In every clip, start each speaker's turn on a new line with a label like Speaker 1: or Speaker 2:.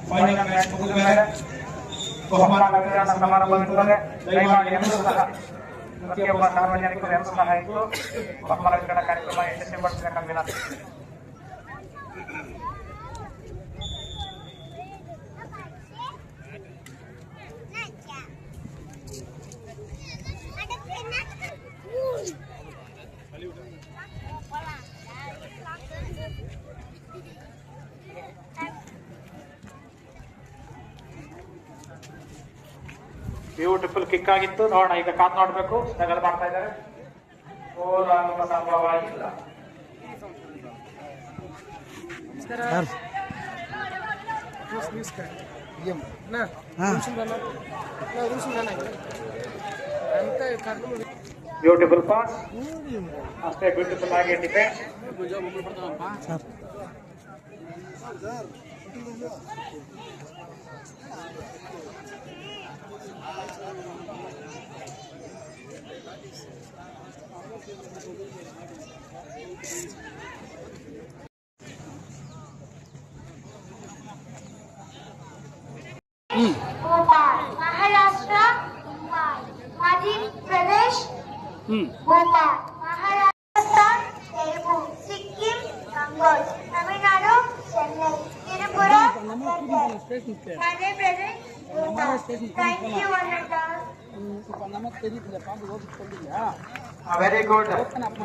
Speaker 1: Final match ಮುಗಿದ ಮೇಲೆ ಬಹುಮಾನ ವಿತರಣಾ ಸಮಾರಂಭ ಇರುತ್ತದೆ. ದಯಮಾಡಿ ಎಲ್ಲರೂ ಸಹ ಪ್ರತಿಯೊಬ್ಬ ಸಾರ್ವಜನಿಕರು ಎಲ್ಲರೂ ಸಹ ಇದ್ದು ಬಹುಮಾನ ವಿತರಣಾ ಕಾರ್ಯಕ್ರಮ ಯಶಸ್ವಿಗೊಳಿಸಬೇಕೆಂದು ವಿನಂತಿ. ಬ್ಯೂಟಿಫುಲ್ ಕಿಕ್ ಆಗಿತ್ತು. ನೋಡೋಣ, ಈಗ ಕಾತ್ ನೋಡ್ಬೇಕು. ಸ್ಟ್ರಗಲ್ ಮಾಡ್ತಾ ಇದ್ದಾರೆ. ಗೋಲ್ ಆಗುವ ಸಂಭವ ಇಲ್ಲ. ಬ್ಯೂಟಿಫುಲ್ ಪಾಸ್, ಅಷ್ಟೇ ಬ್ಯೂಟಿಫುಲ್ ಆಗಿ defence.
Speaker 2: Bhopal Maharashtra, Madhya Pradesh Bhopal Maharashtra, Telugu Sikkim, Bengal Tamil Nadu, Chennai Tripura, Madhya Pradesh Bhopal. Thank you, Ananta.
Speaker 1: Very good.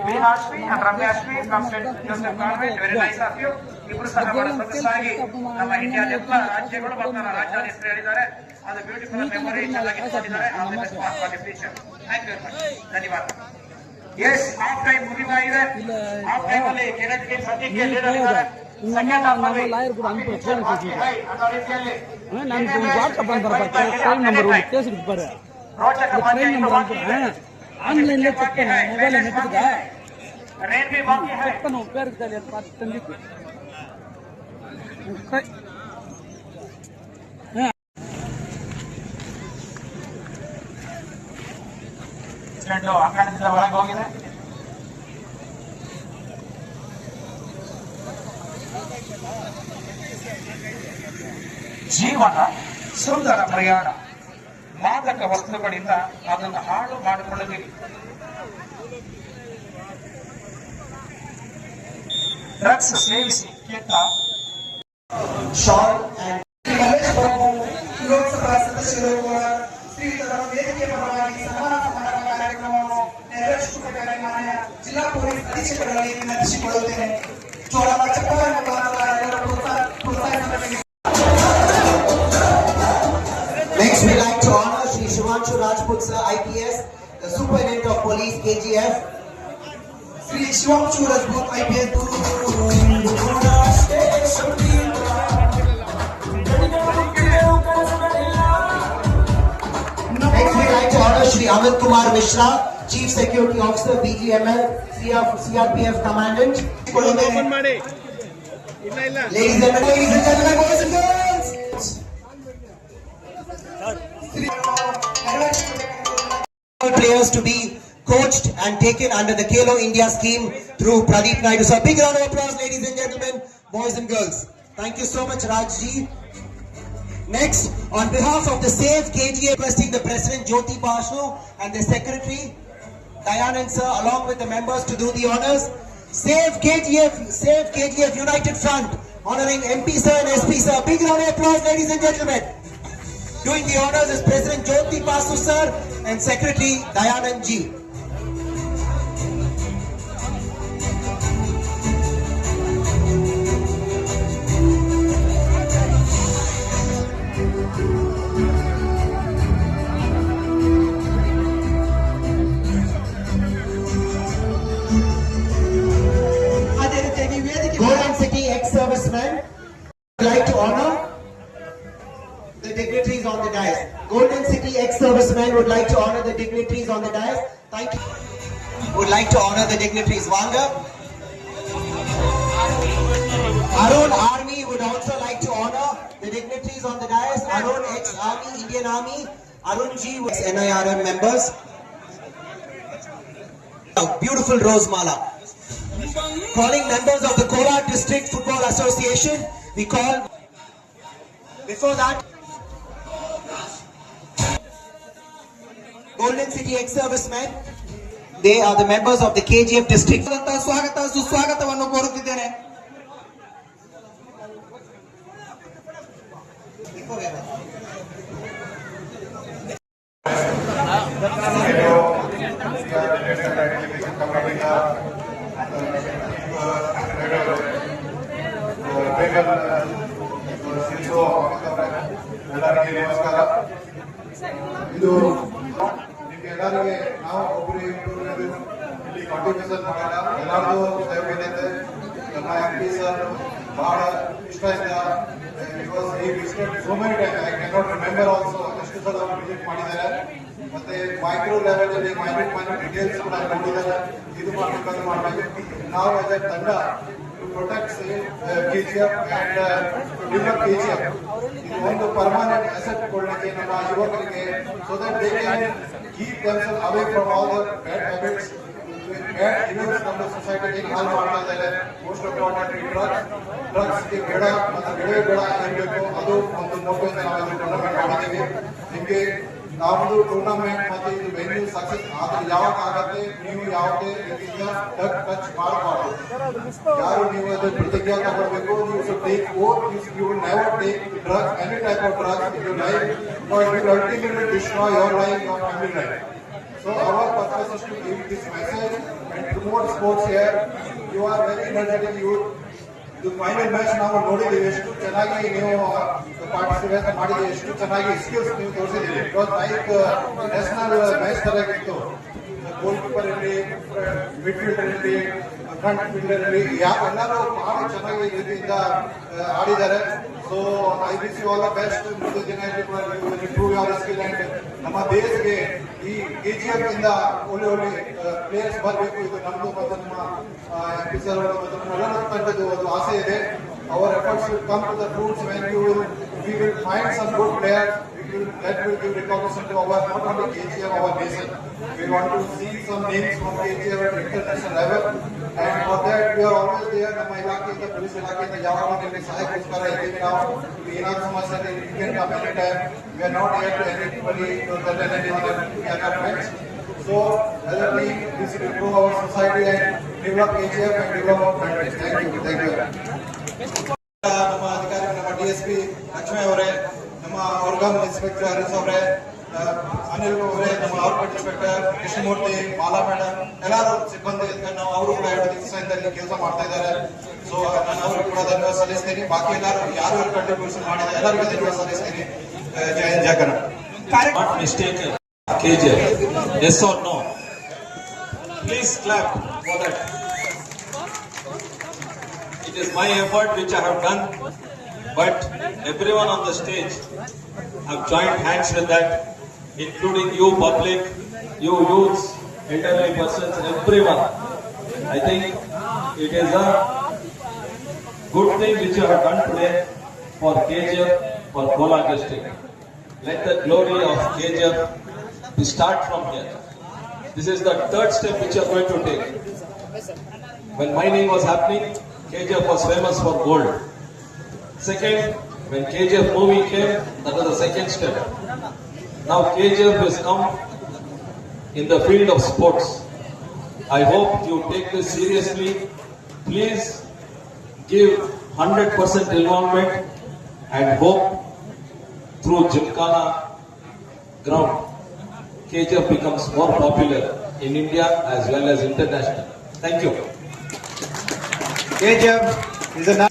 Speaker 1: Vinashvi and Ramyashvi from St. Joseph Convent. Very nice of you. ಇಬ್ಬರು ಸಹ ಬಹಳ ಸೊಗಸಾಗಿ ನಮ್ಮ ಇಂಡಿಯಾದ ಎಲ್ಲ ರಾಜ್ಯಗಳು ಮತ್ತು ರಾಜ್ಯದ ಹೆಸರು ಹೇಳಿದ್ದಾರೆ. ಅದು ಬ್ಯೂಟಿಫುಲ್ ಮೆಮೊರಿ ಚೆನ್ನಾಗಿ ಇಟ್ಕೊಂಡಿದ್ದಾರೆ. Thank you very much. ಧನ್ಯವಾದ. ಎಸ್, ಹಾಫ್ ಟೈಮ್ ಮುಗಿತಾ ಇದೆ. ಹಾಫ್ ಟೈಮ್ ಅಲ್ಲಿ ಕೆರೆಟ್ ಟೀಮ್ ಸದ್ಯಕ್ಕೆ ಲೀಡರ್ ಇದ್ದಾರೆ. ಸೆಕೆಂಡ್ ಹಾಫ್ ಅಲ್ಲಿ
Speaker 3: ಆನ್ಲೈನ್ ಮೊಬೈಲ್ ನೆಟ್ಟಿದ
Speaker 1: रेलवे बाकी है.
Speaker 3: ತಂದಿದ್ದು
Speaker 1: ಅಂಗಡಿಯಿಂದ ಹೊರಗೆ ಹೋಗಿದೆ. ಜೀವನ ಸುಂದರ ಪ್ರಯಾಣ. ಮಾದಕ ವಸ್ತುಗಳಿಂದ ಅದನ್ನು ಹಾಳು ಮಾಡಿಕೊಳ್ಳದಿರಿ. ಡ್ರಗ್ಸ್ ಸೇವಿಸಿ ಕೆಟ್ಟ
Speaker 4: ಲೋಕಸಭಾ ಸದಸ್ಯರು ಶ್ರೀಯುತ ವೇದಿಕೆ ಪರವಾಗಿ ಸಮಾನ ಸಮಾರಂಭ ಕಾರ್ಯಕ್ರಮವನ್ನು ನೆರವೇರಿಸುವುದಕ್ಕೆ ಮಾನ್ಯ ಜಿಲ್ಲಾ ಪೊಲೀಸ್ ಅಧೀಕ್ಷಕರಲ್ಲಿ ವಿನಂತಿಸಿಕೊಳ್ಳುತ್ತೇನೆ. ಚೋಳರ ಚಪ್ಪಾಳೆ ಮುಖಾಂತರ ಎಲ್ಲರೂ ಪ್ರೋತ್ಸಾಹಿಸಬೇಕು.
Speaker 5: Next, we like to honor Shri Shivanshu Rajput Sir, IPS, the Superintendent of Police, KGF.
Speaker 4: Shri Shivanshu Rajput, IPS.
Speaker 5: Next, we like to honor Shri Amit Kumar Mishra, Chief Security Officer, BGML, CRPF Commandant. Ladies and gentlemen, boys and girls. Players to be coached and taken under the Khelo India scheme through Pradeep Naidu. So a big round of applause, ladies and gentlemen, boys and girls. Thank you so much, Rajji. Next, on behalf of the Save KGF, requesting the President Jyoti Basu and the Secretary Dayanand Sir, along with the members, to do the honors. Save KGF United Front, honoring MP Sir and SP Sir. A big round of applause, ladies and gentlemen. Doing the honors is President Jyoti Basu Sir and Secretary Dayanand Ji. Golden City ex-servicemen would like to honor the dignitaries on the dais. Golden City ex-servicemen would like to honor the dignitaries on the dais. Thank you. Would like to honor the dignitaries. Wanga. Arun Army would also like to honor the dignitaries on the dais. Arun ex-Army, Indian Army. Arun Ji, ex-NIRM members. Beautiful rose mala. Calling members of the Kolar District Football Association. We call. Before that, Golden City ex-servicemen. They are the members of the KGF district.
Speaker 4: ಸ್ವಾಗತ ಸುಸ್ವಾಗತವನ್ನು ಕೋರುತ್ತಿದ್ದೇನೆ.
Speaker 6: ಎಲ್ಲರಿಗೆ ನಮಸ್ಕಾರ. ಇದು ನಿಮ್ಗೆಲ್ಲರಿಗೆ ನಾವು ಒಬ್ಬರು ಇಲ್ಲಿ contribution ಮಾಡೋಣ. ಎಲ್ಲರಿಗೂ ಸೇವೆ ನಮ್ಮ MP ಸರ್ ಬಹಳ ಇಷ್ಟ ಇಂದ ಬಿಕಾಸ್ ಈ visit so many time I can not remember also ಎಷ್ಟು ಸಲ ವಿಸಿಟ್ ಮಾಡಿದ್ದಾರೆ. ಮತ್ತೆ ಮೈಕ್ರೋ ಲೆವೆಲ್ ಅಲ್ಲಿ ಮೈನ್ಯೂಟ್ ಡೀಟೇಲ್ಸ್ ಕೂಡ ನೋಡಿದ್ದಾರೆ. ಇದು ಮಾಡಬೇಕು ನಾವು ಆಸ್ ಎ ತಂಡ protects KGF and develop KGF. ಇದು ಒಂದು ಪರ್ಮನೆಂಟ್ ಅಸೆಟ್ ಕೊಡಲಿಕ್ಕೆ ನಮ್ಮ ಯುವಕರಿಗೆ so that they can keep themselves away from all the bad habits. Bad habits ನಮ್ಮ ಸೊಸೈಟಿಗೆ ಹಾಳು ಮಾಡ್ತಾ ಇದ್ದಾರೆ. ಮೋಸ್ಟ್ ಇಂಪಾರ್ಟೆಂಟ್ ಡ್ರಗ್ಸ್ ಗೆ ಬೇಡ ಮತ್ತು ಬೇಡ ಇರಬೇಕು. ಅದು ಒಂದು ಮೋಟಿವೇಶನ್ ನಾವು ಟೂರ್ನಮೆಂಟ್ ಮಾಡಿದ್ದೀವಿ. ನಿಮಗೆ ನಮ್ಮದು ಟೂರ್ನಮೆಂಟ್ ಮತ್ತೆ ಇದು ವೆನ್ಯೂ ಸಕ್ಸಸ್ ಆದ್ರೆ ಯಾವಾಗ ಆಗತ್ತೆ ನೀವು ಯಾವುದೇ ರೀತಿಯಿಂದ ಟಚ್ ಮಾಡಬಾರ್ದು. ಯಾರು ನೀವು ಅದು ಪ್ರತಿಜ್ಞೆ ತಗೊಳ್ಬೇಕು. ನೀವು should take oath. You will never take drugs, any type of drugs in your life, or it will ultimately destroy your life, your family life. So our purpose is to give this message and promote sports here. You are very energetic youth. ಇದು final match ನಾವು ನೋಡಿದ್ದೀವಿ. ಎಷ್ಟು ಚೆನ್ನಾಗಿ ನೀವು participate ಮಾಡಿದ್ದೀವಿ, ಎಷ್ಟು ಚೆನ್ನಾಗಿ skills ನೀವು ತೋರಿಸಿದ್ದೀವಿ. ಬಿಕಾಸ್ ಲೈಕ್ ನ್ಯಾಷನಲ್ ಮ್ಯಾಚ್ ತರ ಇತ್ತು. ಗೋಲ್ ಕೀಪರ್ ಇರಲಿ, ಮಿಡ್ ಫೀಲ್ಡರ್ ಇರಲಿ, ಫ್ರಂಟ್ ಫೀಲ್ಡರ್ ಇರಲಿ, ಎಲ್ಲರೂ ಬಹಳ ಚೆನ್ನಾಗಿ ರೀತಿಯಿಂದ ಆಡಿದ್ದಾರೆ. So I wish you all the best. ಮುಂದಿನ ದಿನ ಇಂಪ್ರೂವ್ ಯುವರ್ ಸ್ಕಿಲ್ ಅಂಡ್ ನಮ್ಮ ದೇಶಕ್ಕೆ ಈ KGF ಇಂದ ಒಳ್ಳೆ ಒಳ್ಳೆ ಪ್ಲೇಯರ್ಸ್ ಬರಬೇಕು. ಇದು ನಮ್ಮದು ಮತ್ತು ನಮ್ಮ MP ಸರ್ ಮತ್ತು ನಮ್ಮೆಲ್ಲರ ತಂಡದ್ದು ಒಂದು ಆಸೆ ಇದೆ. Our efforts will come to the fruits when we will find some good players. That will give recognition to our not only KGF, our nation. We want to see some names from KGF at international level, and for that we are always there. ನಮ್ಮ ಇಲಾಖೆಯಿಂದ police ಇಲಾಖೆಯಿಂದ ಯಾವಾಗ ನಿಮಗೆ ಸಹಾಯಕ್ಕೋಸ್ಕರ ಇದ್ದೀವಿ. ನಾವು ಏನಾದ್ರು ಸಮಸ್ಯೆ you can come anytime. We are not here to anybody to threaten anyone. We are friends. So as a team, this will improve our society and develop KGF and develop our country. Thank you. ನಮ್ಮ ಅಧಿಕಾರಿ ನಮ್ಮ DSP Lakshmi ಅವರೇ, ನಮ್ಮ ಔರ್ಗಾಮ್ inspector Harish ಅವರೇ, ಅನಿಲ್ ಅವರೇ, ನಮ್ಮ ಔರ್ಗಾಮ್ inspector Krishnamurthy, Mala madam, ಎಲ್ಲರೂ ಸಿಬ್ಬಂದಿ ನಾವು ಅವರು ಕೂಡ 2 ದಿವಸದಿಂದ ಇಲ್ಲಿ ಕೆಲಸ ಮಾಡ್ತಾ ಇದ್ದಾರೆ. ಸೊ ನಾನು ಅವ್ರಿಗೆ ಕೂಡ ಧನ್ಯವಾದ ಸಲ್ಲಿಸ್ತೀನಿ. ಬಾಕಿ ಎಲ್ಲರೂ ಯಾರು ಕಂಟ್ರಿಬ್ಯೂಷನ್ ಮಾಡಿದ್ದಾರೆ ಎಲ್ಲರಿಗೂ ಧನ್ಯವಾದ ಸಲ್ಲಿಸ್ತೀನಿ. ಜೈ ಹಿಂದ್, ಜೈ Karnataka.
Speaker 7: Not mistaken. KGF. Yes or no? Please clap for that. It is my effort which I have done, but everyone on the stage have joined hands with that, including you public, you youths, elderly persons, everyone. I think it is a good thing which you have done today for KGF, for Kolar district. Let the glory of KGF start from here. This is the third step which you are going to take. When mining was happening, KGF was famous for gold. Second, when KGF movie came, that was the second step. Now KGF has come in the field of sports. I hope you take this seriously. Please give 100% involvement and hope through Gymkhana ground KGF becomes more popular in India as well as international. Thank you.
Speaker 5: KGF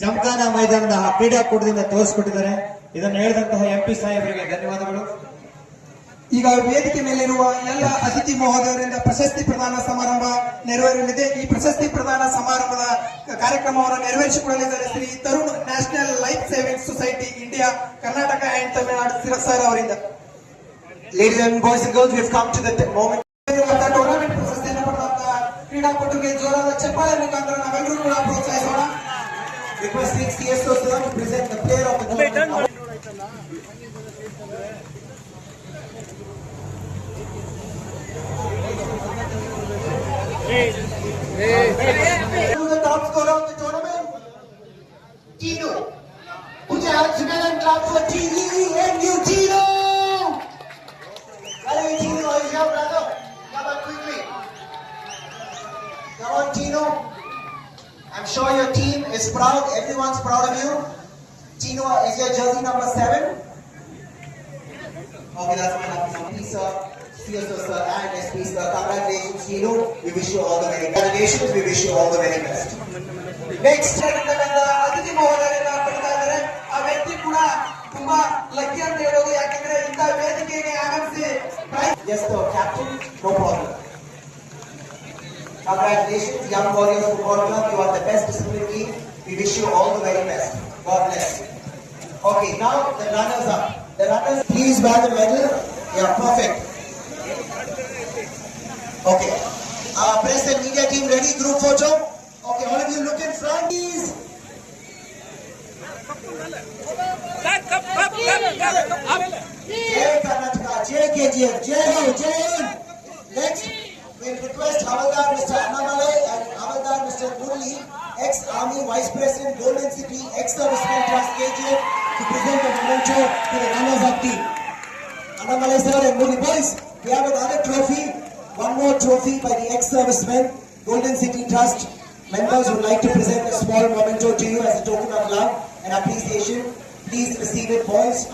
Speaker 5: ಜಮ್ಖಾನ ಮೈದಾನದ ಕ್ರೀಡಾಕೂಟದಿಂದ ತೋರಿಸಿಕೊಟ್ಟಿದ್ದಾರೆ. ಇದನ್ನು ಹೇಳಿದಂತಹ MP ಸಾಹೇಬರಿಗೆ ಧನ್ಯವಾದಗಳು.
Speaker 4: ಈಗ ವೇದಿಕೆ ಮೇಲಿರುವ ಎಲ್ಲ ಅತಿಥಿ ಮಹೋದಯರಿಂದ ಪ್ರಶಸ್ತಿ ಪ್ರದಾನ ಸಮಾರಂಭ ನೆರವೇರಲಿದೆ. ಈ ಪ್ರಶಸ್ತಿ ಪ್ರದಾನ ಸಮಾರಂಭದ ಕಾರ್ಯಕ್ರಮವನ್ನು ನೆರವೇರಿಸಿಕೊಳ್ಳಲಿದ್ದಾರೆ Shri Tarun national life saving society India Karnataka and Tamil Nadu sir ಅವರಿಂದ.
Speaker 5: Ladies and boys and girls, we have come to the moment.
Speaker 4: Tournament ಪ್ರಶಸ್ತಿಯನ್ನು ಪಡೆದಂತಹ ಕ್ರೀಡಾಪಟುಗೆ ಜೋರಾದ ಚಪ್ಪಾಳೆ ಮುಖಾಂತರ ನಾವೆಲ್ಲರೂ ಕೂಡ ಪ್ರೋತ್ಸಾಹಿಸೋಣ.
Speaker 5: Requesting CSO sir to present the player of the tournament. Who's the top scorer of the tournament? Tino. Put your hands together and clap for TENU Tino. Hey Tino, is your brother? Come on quickly. Come on Tino. I'm sure your team is proud. Everyone's proud of you. Tino, is your jersey number 7? Okay, that's my lucky number. Please, sir. CSO sir and SP sir. Congratulations, Tino. We wish you all the very best. Congratulations. We wish you all the very best. Next.
Speaker 4: ಅತಿಥಿ ಮಹೋದಯರನ್ನ ಪಡಿತಾ ಇದ್ದಾರೆ. ಆ ವ್ಯಕ್ತಿ ಕೂಡ ತುಂಬಾ lucky ಅಂತ ಹೇಳೋದು, ಯಾಕಂದ್ರೆ ಇಂಥ ವೇದಿಕೆಗೆ ಆಗಮಿಸಿ
Speaker 5: Yes, sir. Captain, no problem. Congratulations, Young Warriors Football Club. You are the best disciplined team. We wish you all the very best. God bless. Okay, now the runners up. The runners, please wear the medal. Yeah, perfect. Okay. Press and media team ready. Group photo. Okay, all of you look in front, please. Jai Karnataka, Jai KGF, Jai Ho, Jai Hind. Next, we'll request Havaldar Mr. Annamalai and Havaldar Mr. Murli, ex-Army Vice President, Golden City, ex-Serviceman Trust KGF, to present the memento to the runners-up team. Annamalai sir and Murli boys, we have another trophy, one more trophy by the ex-servicemen, Golden City Trust. Members would like to present a small memento to you as a token of love and appreciation. Please receive it, boys.